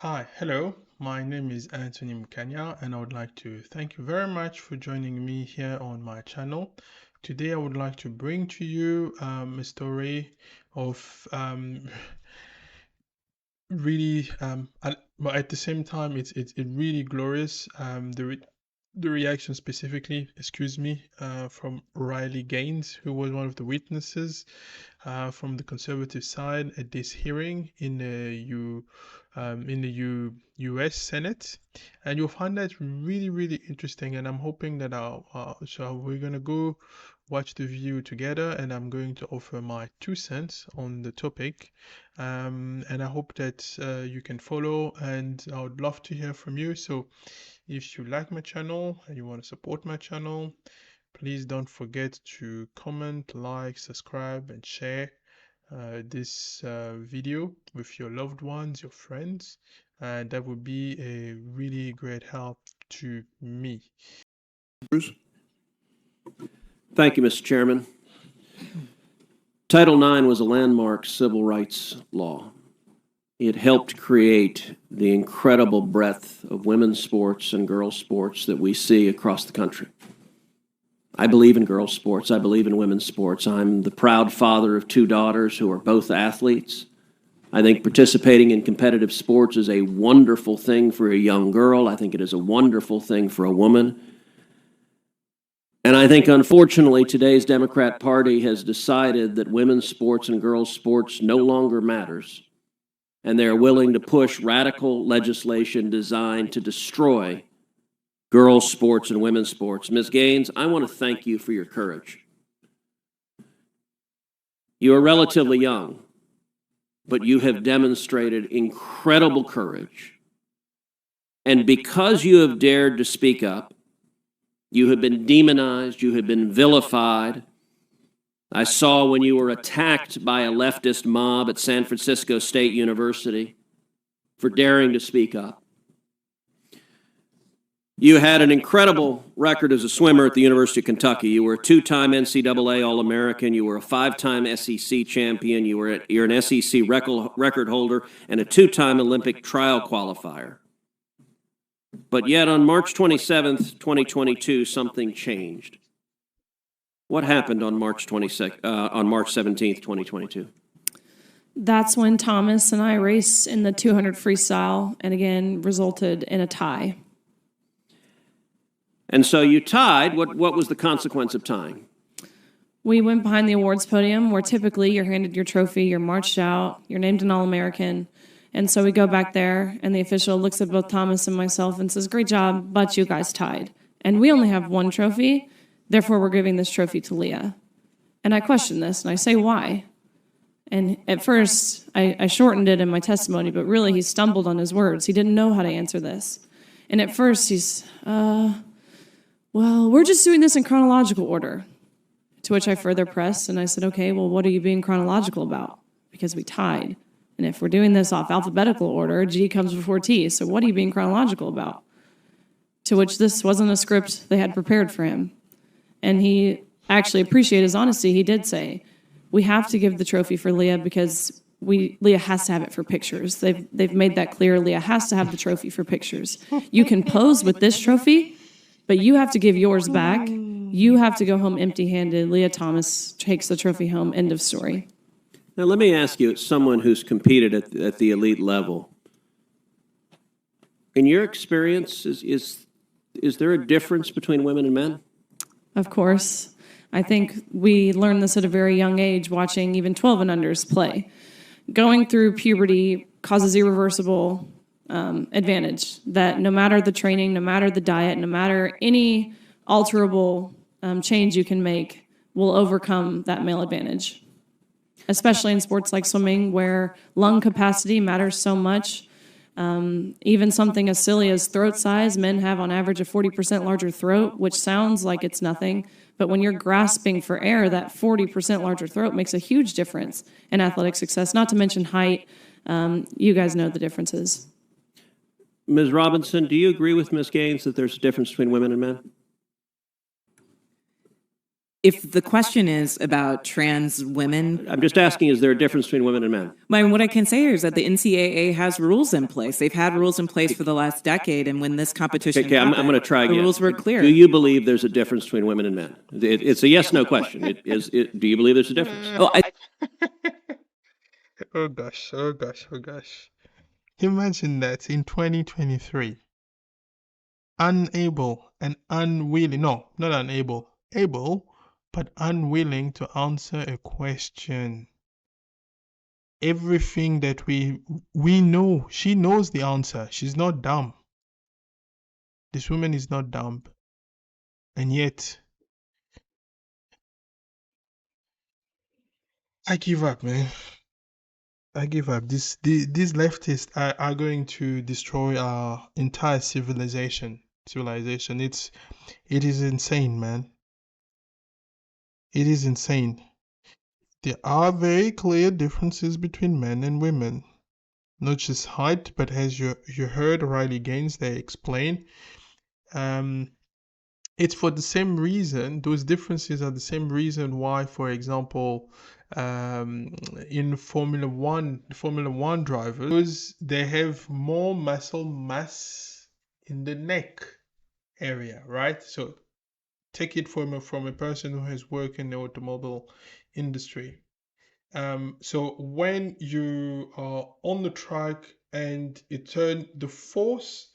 Hi, hello. My name is Anthony Mukanya, and I would like to thank you very much for joining me here on my channel. Today, I would like to bring to you a story of really, but at the same time, it's really glorious. The reaction specifically, excuse me, from Riley Gaines, who was one of the witnesses from the conservative side at this hearing in the U.S. Senate, and you'll find that really interesting. And I'm hoping that so we're gonna go watch the video together, and I'm going to offer my 2 cents on the topic. And I hope that you can follow, and I would love to hear from you. So if you like my channel and you want to support my channel, please don't forget to comment, like, subscribe, and share this video with your loved ones, your friends, and that would be a really great help to me. Cruz. Thank you, Mr. Chairman. Title IX was a landmark civil rights law. It helped create the incredible breadth of women's sports and girls' sports that we see across the country. I believe in girls' sports. I believe in women's sports. I'm the proud father of 2 daughters who are both athletes. I think participating in competitive sports is a wonderful thing for a young girl. I think it is a wonderful thing for a woman. And I think, unfortunately, today's Democrat Party has decided that women's sports and girls' sports no longer matters, and they're willing to push radical legislation designed to destroy girls' sports and women's sports. Ms. Gaines, I want to thank you for your courage. You are relatively young, but you have demonstrated incredible courage. And because you have dared to speak up, you have been demonized, you have been vilified. I saw when you were attacked by a leftist mob at San Francisco State University for daring to speak up. You had an incredible record as a swimmer at the University of Kentucky. You were a 2-time NCAA All-American. You were a 5-time SEC champion. You're an SEC record holder and a 2-time Olympic trial qualifier. But yet on March 27th, 2022, something changed. What happened on March 17th, 2022? That's when Thomas and I raced in the 200 freestyle and again resulted in a tie. And so you tied. What was the consequence of tying? We went behind the awards podium where typically you're handed your trophy, you're marched out, you're named an All-American. And so we go back there, and the official looks at both Thomas and myself and says, "Great job, but you guys tied. And we only have one trophy, therefore we're giving this trophy to Leah." And I question this, and I say, "Why?" And at first, I shortened it in my testimony, but really he stumbled on his words. He didn't know how to answer this. And at first he's, well, we're just doing this in chronological order. To which I further pressed, and I said, "Okay, well, what are you being chronological about? Because we tied. And if we're doing this off alphabetical order, G comes before T. So what are you being chronological about?" To which this wasn't a script they had prepared for him. And he actually appreciated his honesty. He did say, "We have to give the trophy for Leah because Leah has to have it for pictures. They've made that clear. Leah has to have the trophy for pictures. You can pose with this trophy, but you have to give yours back. You have to go home empty-handed. Leah Thomas takes the trophy home. End of story." Now, let me ask you, as someone who's competed at the elite level, in your experience, is there a difference between women and men? Of course. I think we learned this at a very young age, watching even 12 and unders play. Going through puberty causes irreversible advantage, that no matter the training, no matter the diet, no matter any alterable change you can make, will overcome that male advantage. Especially in sports like swimming, where lung capacity matters so much. Even something as silly as throat size, men have on average a 40% larger throat, which sounds like it's nothing. But when you're grasping for air, that 40% larger throat makes a huge difference in athletic success, not to mention height. You guys know the differences. Ms. Robinson, do you agree with Ms. Gaines that there's a difference between women and men? If the question is about trans women, I'm just asking, is there a difference between women and men? what I can say here is that the NCAA has rules in place. They've had rules in place for the last decade, and when this competition Okay, I'm happened, going to try again. the rules were clear. Do you believe there's a difference between women and men? It's a yes/no question. Do you believe there's a difference? Oh, Oh gosh, oh gosh, oh gosh. Imagine that in 2023, unable and unwilling, no, not unable, able, but unwilling to answer a question. Everything that we know, she knows the answer. She's not dumb. This woman is not dumb. And yet, I give up, man. I give up. These leftists are going to destroy our entire civilization. It is insane, man. It is insane. There are very clear differences between men and women. Not just height, but as you heard Riley Gaines, they explain, it's for the same reason. Those differences are the same reason why, for example, in Formula One drivers, they have more muscle mass in the neck area, right? So take it from a person who has worked in the automobile industry. So when you are on the track and the force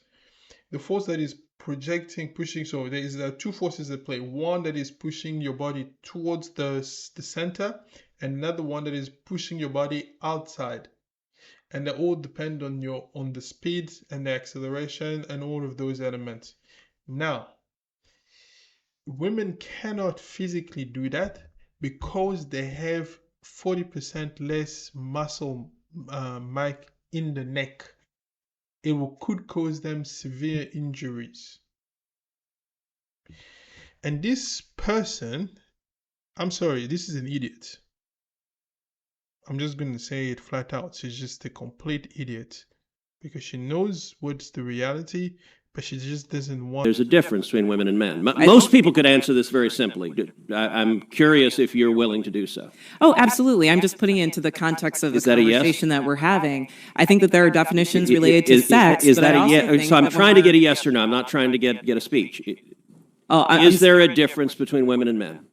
that is pushing, so there is two forces at play. One that is pushing your body towards the center, and another one that is pushing your body outside. And they all depend on the speed and the acceleration and all of those elements. Now, women cannot physically do that because they have 40% less muscle mass in the neck. It could cause them severe injuries. And this person, I'm sorry, this is an idiot. I'm just going to say it flat out. She's just a complete idiot because she knows what's the reality, but she just doesn't want. There's a difference between women and men. Most people could answer this very simply. I'm curious if you're willing to do so. Oh, absolutely. I'm just putting it into the context of the conversation that we're having. I think that there are definitions related to sex. Is that a yes? So I'm trying to get a yes or no. I'm not trying to get a speech. Is there a difference between women and men?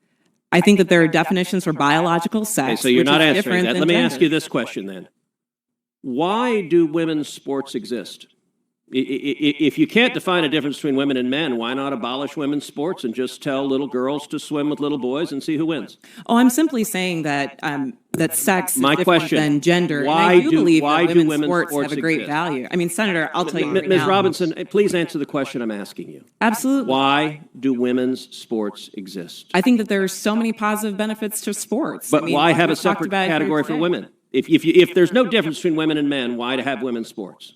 I think that there are definitions for biological sex. Okay, so you're not answering that. Let me ask you this question then. Why do women's sports exist? If you can't define a difference between women and men, why not abolish women's sports and just tell little girls to swim with little boys and see who wins? Oh, I'm simply saying that that sex is different than gender. Why and I do believe why that do women's sports have a great exist? value. I mean, Senator, I'll tell you right Ms. now. Robinson, please answer the question I'm asking you. Absolutely. Why do women's sports exist? I think that there are so many positive benefits to sports. But why have a separate category for women? If there's no difference between women and men, why to have women's sports?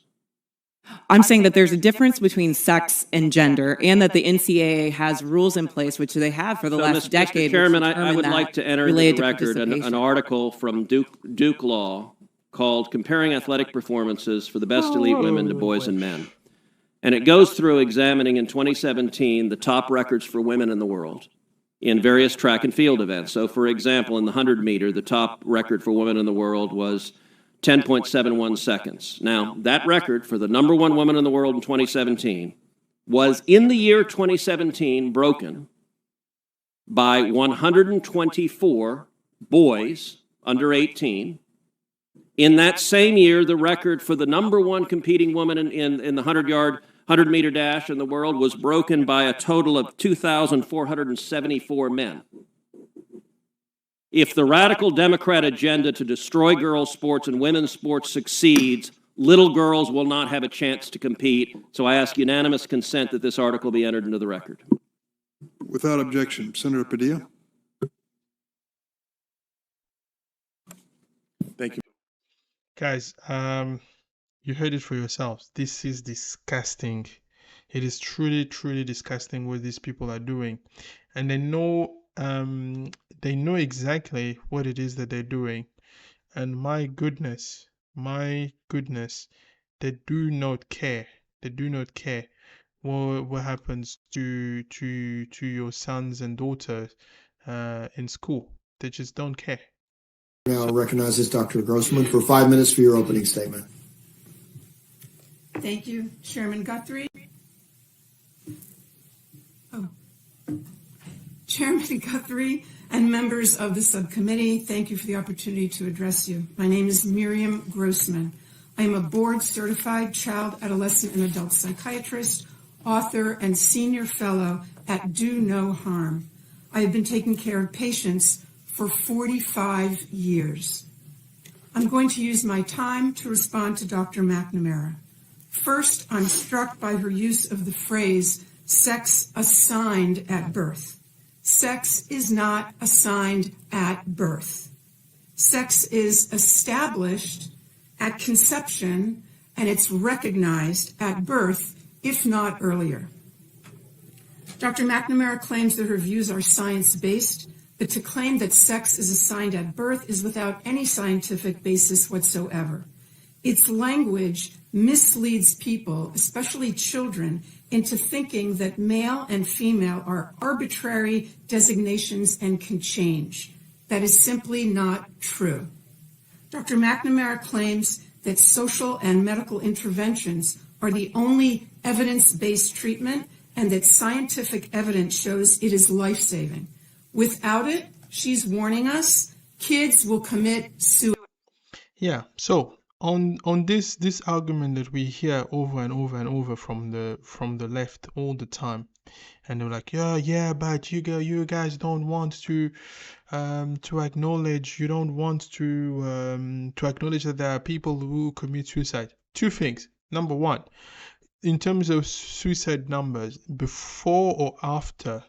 I'm saying that there's a difference between sex and gender, and that the NCAA has rules in place, which they have for the last decade. Mr. Chairman, I would like to enter into the record an article from Duke Law called Comparing Athletic Performances for the Best Elite Women to Boys and Men. And it goes through examining in 2017 the top records for women in the world in various track and field events. So, for example, in the 100-meter, the top record for women in the world was 10.71 seconds. Now, that record for the number one woman in the world in 2017 was, in the year 2017, broken by 124 boys under 18. In that same year, the record for the number one competing woman in the 100-meter dash in the world was broken by a total of 2,474 men. If the radical Democrat agenda to destroy girls' sports and women's sports succeeds, little girls will not have a chance to compete. So I ask unanimous consent that this article be entered into the record. Without objection. Senator Padilla. Thank you. Guys, you heard it for yourselves. This is disgusting. It is truly, truly disgusting what these people are doing. And they know exactly what it is that they're doing. And my goodness, they do not care. They do not care what happens to your sons and daughters in school. They just don't care. Now recognizes Dr. Grossman for 5 minutes for your opening statement. Thank you, Chairman Guthrie. Chairman Guthrie and members of the subcommittee, thank you for the opportunity to address you. My name is Miriam Grossman. I am a board-certified child, adolescent, and adult psychiatrist, author, and senior fellow at Do No Harm. I have been taking care of patients for 45 years. I'm going to use my time to respond to Dr. McNamara. First, I'm struck by her use of the phrase, sex assigned at birth. Sex is not assigned at birth. Sex is established at conception, and it's recognized at birth, if not earlier. Dr. McNamara claims that her views are science-based, but to claim that sex is assigned at birth is without any scientific basis whatsoever. Its language misleads people, especially children, into thinking that male and female are arbitrary designations and can change. That is simply not true. Dr. McNamara claims that social and medical interventions are the only evidence-based treatment and that scientific evidence shows it is life-saving. Without it, she's warning us, kids will commit suicide. Yeah, so on this argument that we hear over and over and over from the left all the time, and they're like, yeah, but you guys don't want to acknowledge, you don't want to acknowledge that there are people who commit suicide. Two things. Number one, in terms of suicide numbers, before or after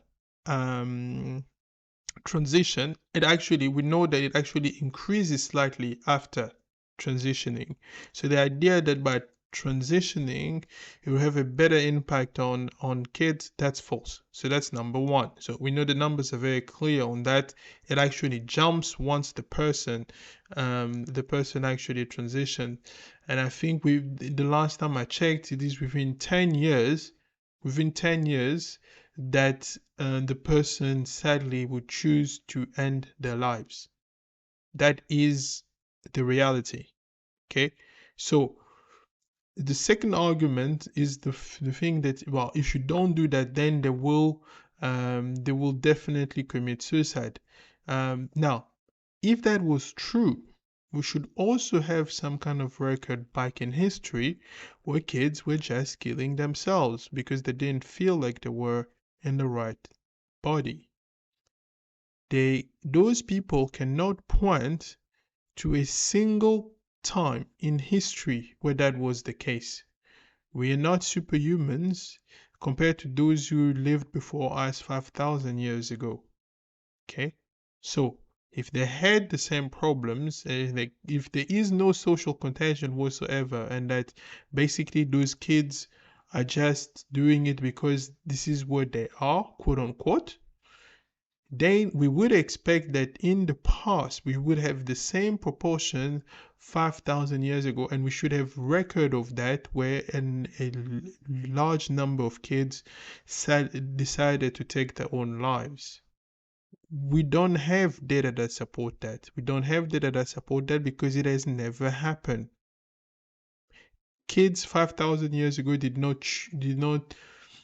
transition, we know that it actually increases slightly after transitioning. So the idea that by transitioning it will have a better impact on kids, that's false. So that's number one. So we know the numbers are very clear on that. It actually jumps once the person actually transitioned. And I think the last time I checked, it is within 10 years that the person sadly would choose to end their lives. That is the reality. Okay, so the second argument is the thing that, well, if you don't do that, then they will definitely commit suicide. Now, if that was true, we should also have some kind of record back in history where kids were just killing themselves because they didn't feel like they were in the right body. Those people cannot point to a single time in history where that was the case. We are not superhumans compared to those who lived before us 5,000 years ago. Okay, so if they had the same problems, if there is no social contagion whatsoever, and that basically those kids are just doing it because this is what they are, quote unquote, then we would expect that in the past we would have the same proportion 5,000 years ago, and we should have record of that where a large number of kids decided to take their own lives. We don't have data that support that. We don't have data that support that because it has never happened. Kids 5,000 years ago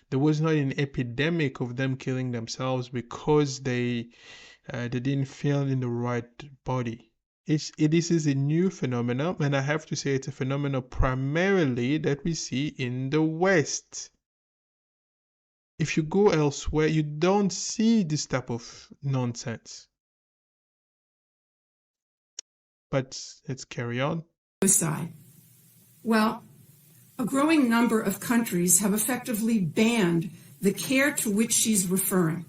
there was not an epidemic of them killing themselves because they didn't feel in the right body. This is a new phenomenon, and I have to say it's a phenomenon primarily that we see in the West. If you go elsewhere, you don't see this type of nonsense. But let's carry on. Suicide. Well, a growing number of countries have effectively banned the care to which she's referring.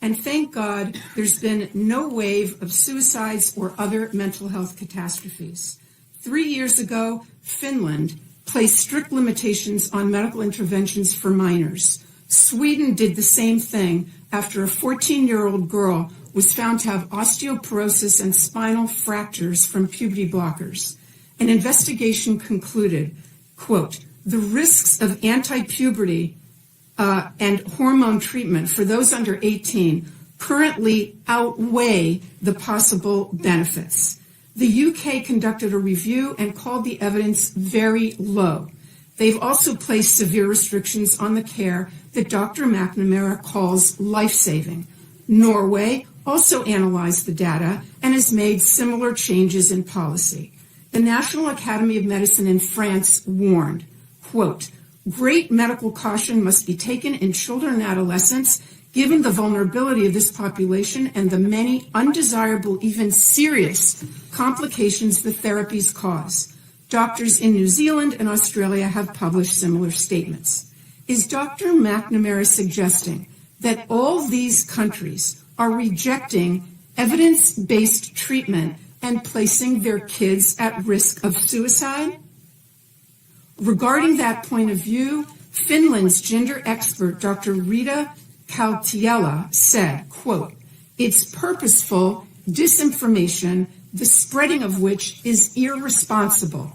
And thank God there's been no wave of suicides or other mental health catastrophes. 3 years ago, Finland placed strict limitations on medical interventions for minors. Sweden did the same thing after a 14-year-old girl was found to have osteoporosis and spinal fractures from puberty blockers. An investigation concluded, quote, the risks of anti-puberty and hormone treatment for those under 18 currently outweigh the possible benefits. The UK conducted a review and called the evidence very low. They've also placed severe restrictions on the care that Dr. McNamara calls life-saving. Norway also analyzed the data and has made similar changes in policy. The National Academy of Medicine in France warned, quote, "Great medical caution must be taken in children and adolescents given the vulnerability of this population and the many undesirable, even serious complications the therapies cause." Doctors in New Zealand and Australia have published similar statements. Is Dr. McNamara suggesting that all these countries are rejecting evidence-based treatment and placing their kids at risk of suicide? Regarding that point of view, Finland's gender expert, Dr. Rita Kaltiela, said, quote, "It's purposeful disinformation, the spreading of which is irresponsible."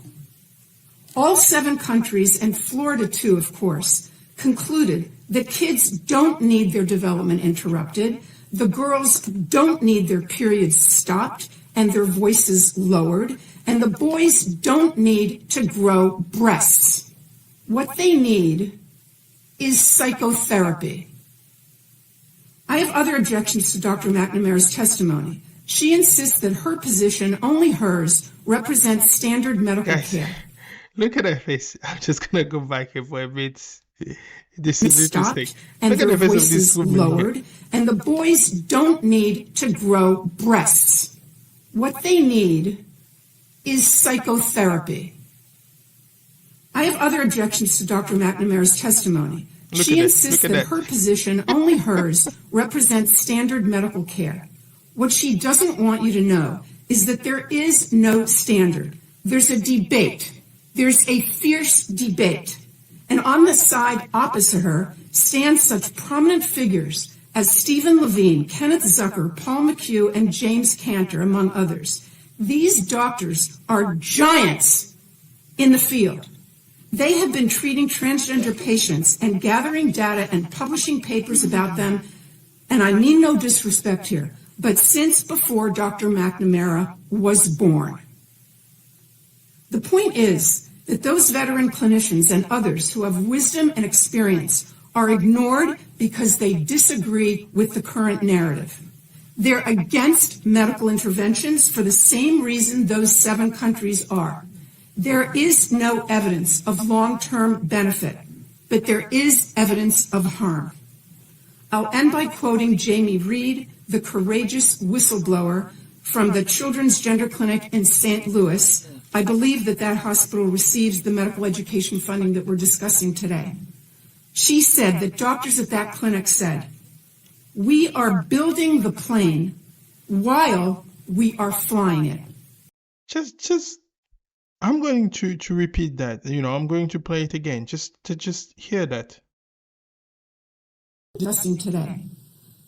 All 7 countries, and Florida too, of course, concluded that kids don't need their development interrupted, the girls don't need their periods stopped and their voices lowered, and the boys don't need to grow breasts. What they need is psychotherapy. I have other objections to Dr. McNamara's testimony. She insists that her position, only hers, represents standard medical Guys, care. look at her face. I'm just gonna go back here for a bit. This is Stopped interesting. and Look at their the face of this voices woman lowered, here. and the boys don't need to grow breasts. What they need is psychotherapy. I have other objections to Dr. McNamara's testimony. She insists that her position, only hers, represents standard medical care. What she doesn't want you to know is that there is no standard. There's a debate. There's a fierce debate. And on the side opposite her stand such prominent figures as Stephen Levine, Kenneth Zucker, Paul McHugh, and James Cantor, among others. These doctors are giants in the field. They have been treating transgender patients and gathering data and publishing papers about them, and I mean no disrespect here, but since before Dr. McNamara was born. The point is that those veteran clinicians and others who have wisdom and experience are ignored because they disagree with the current narrative. They're against medical interventions for the same reason those 7 countries are. There is no evidence of long-term benefit, but there is evidence of harm. I'll end by quoting Jamie Reed, the courageous whistleblower from the Children's Gender Clinic in St. Louis. I believe that hospital receives the medical education funding that we're discussing today. She said that doctors at that clinic said, "We are building the plane while we are flying it." Just I'm going to repeat that. I'm going to play it again just to hear that. Discussing today.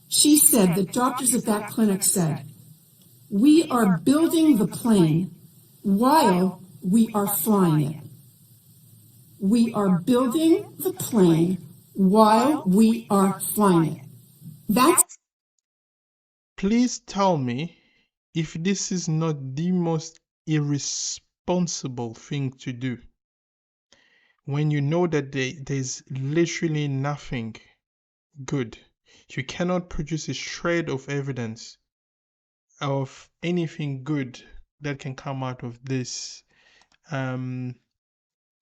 She said that doctors at that clinic said, "We are building the plane while we are flying it." We are building the plane while we are flying it. That's... Please tell me if this is not the most irresponsible thing to do when you know that there's literally nothing good. You cannot produce a shred of evidence of anything good that can come out of this.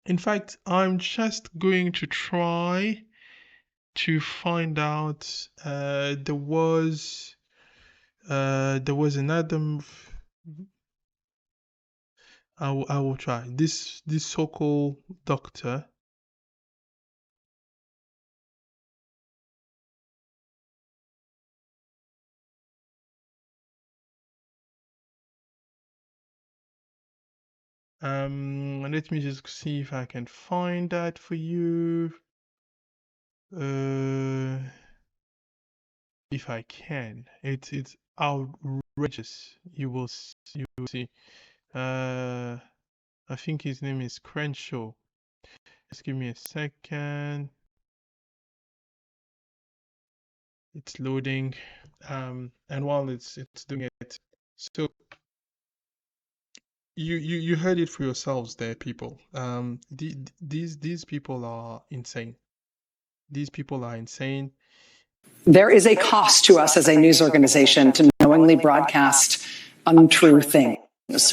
In fact, I'm just going to try to find out. There was another. I will try this so-called doctor. Let me just see if I can find that for you. If I can, it's outrageous. You will see. I think his name is Crenshaw. Just give me a second. It's loading, and while it's doing it, so you heard it for yourselves there, people. These people are insane. These people are insane. There is a cost to us as a news organization to knowingly broadcast untrue things.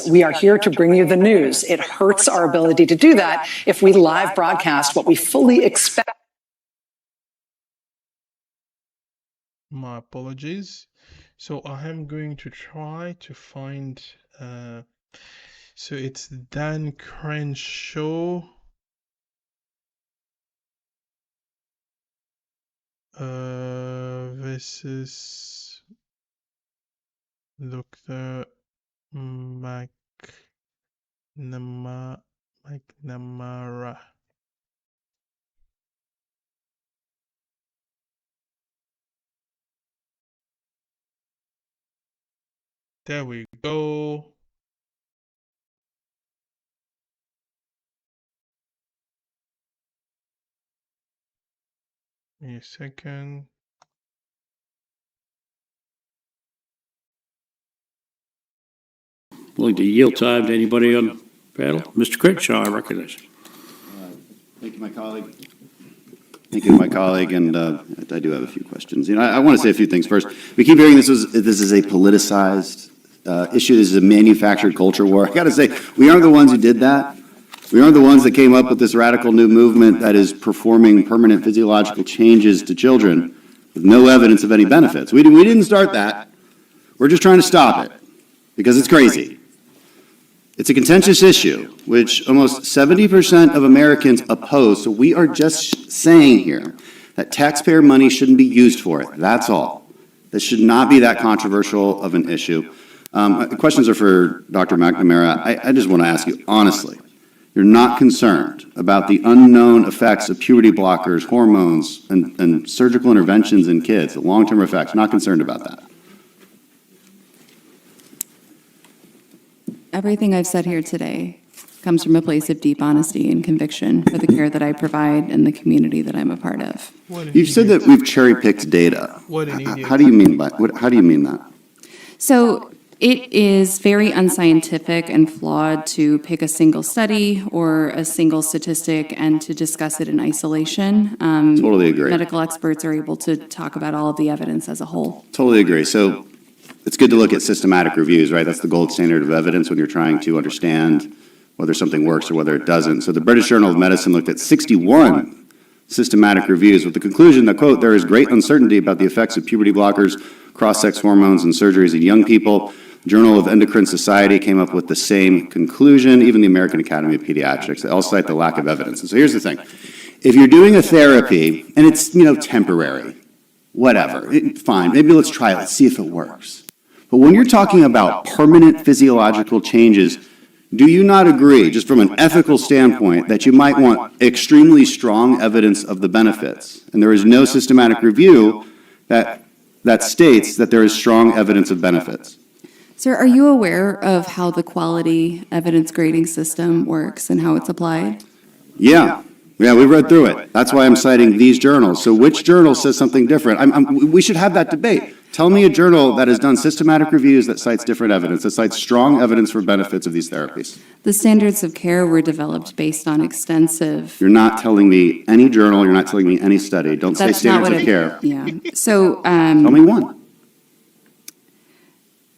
We are here to bring you the news. It hurts our ability to do that if we live broadcast what we fully expect. My apologies. So I am going to try to find, so it's Dan Crenshaw. Versus Dr. McNamara. There we go. Give me a second. Willing to yield time to anybody on the panel? Mr. Crenshaw, I recognize you. Thank you, my colleague. Thank you, my colleague, and I do have a few questions. You know, I want to say a few things first. We keep hearing this is a politicized issue. This is a manufactured culture war. I got to say, we aren't the ones who did that. We aren't the ones that came up with this radical new movement that is performing permanent physiological changes to children with no evidence of any benefits. We didn't start that. We're just trying to stop it because it's crazy. It's a contentious issue, which almost 70% of Americans oppose. So we are just saying here that taxpayer money shouldn't be used for it. That's all. This should not be that controversial of an issue. The questions are for Dr. McNamara. I just want to ask you, honestly, you're not concerned about the unknown effects of puberty blockers, hormones, and surgical interventions in kids, the long-term effects, not concerned about that? Everything I've said here today comes from a place of deep honesty and conviction for the care that I provide and the community that I'm a part of. You've said that we've cherry-picked data. How do you mean that? So it is very unscientific and flawed to pick a single study or a single statistic and to discuss it in isolation. Totally agree. Medical experts are able to talk about all of the evidence as a whole. Totally agree. So it's good to look at systematic reviews, right? That's the gold standard of evidence when you're trying to understand whether something works or whether it doesn't. So the British Journal of Medicine looked at 61 systematic reviews with the conclusion that, quote, there is great uncertainty about the effects of puberty blockers, cross-sex hormones, and surgeries in young people. The Journal of Endocrine Society came up with the same conclusion, even the American Academy of Pediatrics. They all cite the lack of evidence. And so here's the thing. If you're doing a therapy, and it's, temporary, whatever, fine, maybe let's try it, let's see if it works. But when you're talking about permanent physiological changes, do you not agree, just from an ethical standpoint, that you might want extremely strong evidence of the benefits? And there is no systematic review that states that there is strong evidence of benefits. Sir, are you aware of how the quality evidence grading system works and how it's applied? Yeah, we read through it. That's why I'm citing these journals. So which journal says something different? We should have that debate. Tell me a journal that has done systematic reviews that cites different evidence, that cites strong evidence for benefits of these therapies. The standards of care were developed based on extensive... You're not telling me any journal, you're not telling me any study. Don't say standards of care. Yeah. So... tell me one.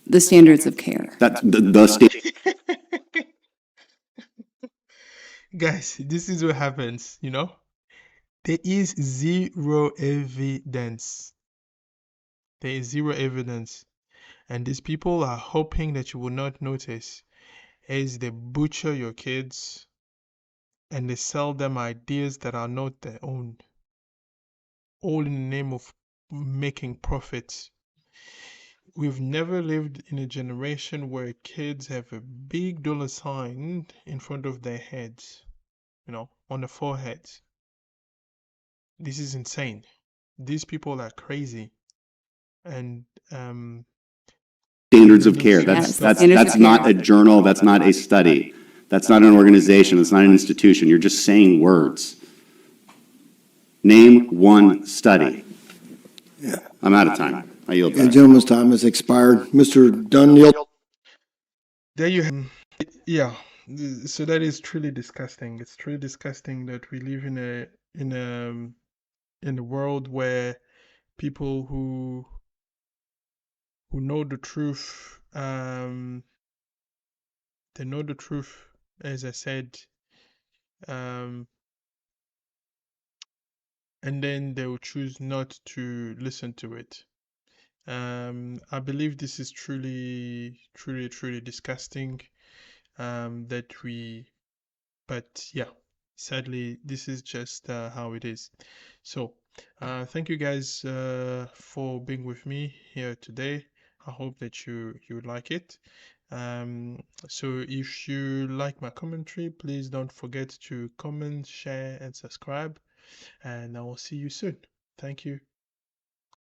The standards of care. That's the standard. Guys, this is what happens, There is zero evidence. There is zero evidence. And these people are hoping that you will not notice as they butcher your kids and they sell them ideas that are not their own, all in the name of making profits. We've never lived in a generation where kids have a big dollar sign in front of their heads, on the foreheads. This is insane. These people are crazy. And standards of care. That's not a journal. That's not a study. That's not an organization. That's not an institution. You're just saying words. Name one study. I'm out of time. I yield The back. gentleman's time has expired. Mr. Dunn, There you have, yeah. So that is truly disgusting. It's truly disgusting that we live in a in a world where people who know the truth, they know the truth, as I said, um, and then they will choose not to listen to it. I believe this is truly disgusting. That we, but yeah, sadly, this is just how it is. So, thank you guys for being with me here today. I hope that you like it. So if you like my commentary, please don't forget to comment, share, and subscribe. And I will see you soon. Thank you.